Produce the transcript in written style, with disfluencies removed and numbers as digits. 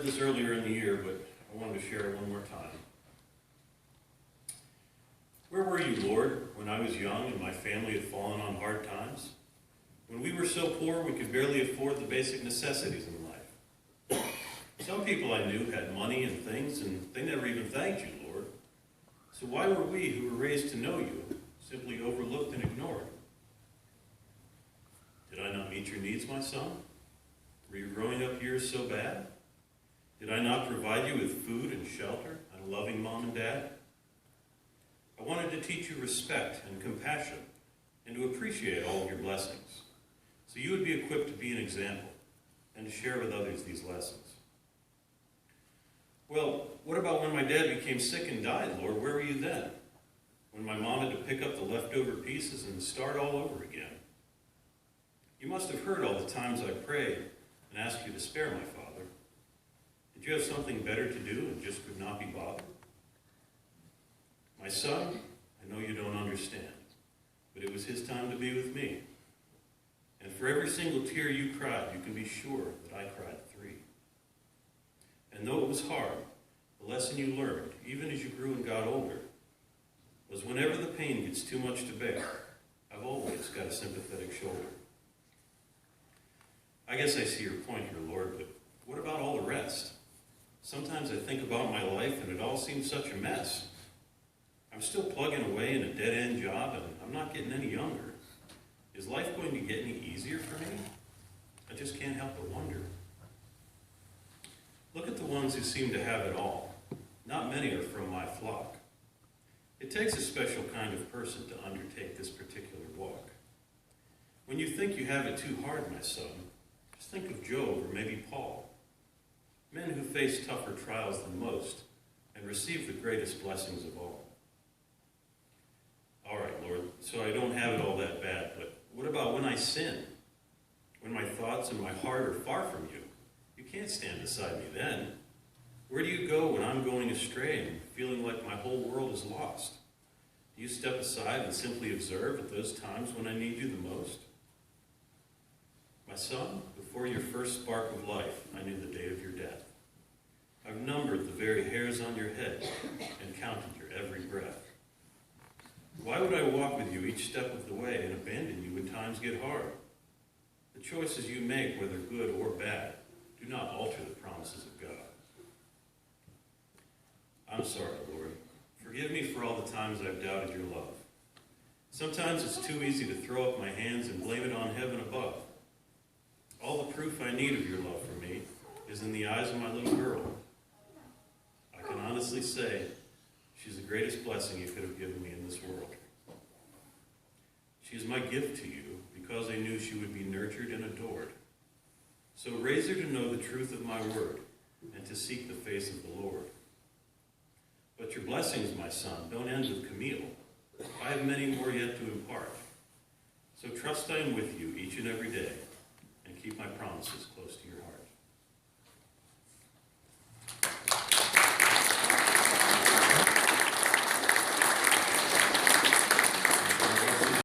heard this earlier in the year, but I wanted to share it one more time. Where were you, Lord, when I was young and my family had fallen on hard times? When we were so poor we could barely afford the basic necessities in life. Some people I knew had money and things, and they never even thanked you, Lord. So why were we, who were raised to know you, simply overlooked and ignored? Did I not meet your needs, my son? Were your growing up years so bad? Did I not provide you with food and shelter and a loving mom and dad? I wanted to teach you respect and compassion and to appreciate all of your blessings, so you would be equipped to be an example and to share with others these lessons. Well, what about when my dad became sick and died, Lord? Where were you then? When my mom had to pick up the leftover pieces and start all over again? You must have heard all the times I prayed and asked you to spare my father. Did you have something better to do and just could not be bothered? My son, I know you don't understand, but it was his time to be with me. And for every single tear you cried, you can be sure that I cried 3. And though it was hard, the lesson you learned, even as you grew and got older, was whenever the pain gets too much to bear, I've always got a sympathetic shoulder. I guess I see your point here, Lord, but what about all the rest? Sometimes I think about my life and it all seems such a mess. I'm still plugging away in a dead-end job and I'm not getting any younger. Is life going to get any easier for me? I just can't help but wonder. Look at the ones who seem to have it all. Not many are from my flock. It takes a special kind of person to undertake this particular walk. When you think you have it too hard, my son, just think of Job or maybe Paul. Men who face tougher trials than most and receive the greatest blessings of all. All right, Lord, so I don't have it all that bad, but what about when I sin? When my thoughts and my heart are far from you? You can't stand beside me then. Where do you go when I'm going astray and feeling like my whole world is lost? Do you step aside and simply observe at those times when I need you the most? My son, before your first spark of life, I knew the day of your death. I've numbered the very hairs on your head and counted your every breath. Why would I walk with you each step of the way and abandon you when times get hard? The choices you make, whether good or bad, do not alter the promises of God. I'm sorry, Lord. Forgive me for all the times I've doubted your love. Sometimes it's too easy to throw up my hands and blame it on heaven above. All the proof I need of your love for me is in the eyes of my little girl. I can honestly say she's the greatest blessing you could have given me in this world. She is my gift to you because I knew she would be nurtured and adored. So raise her to know the truth of my word and to seek the face of the Lord. But your blessings, my son, don't end with Camille. I have many more yet to impart. So trust I am with you each and every day and keep my promises close to you.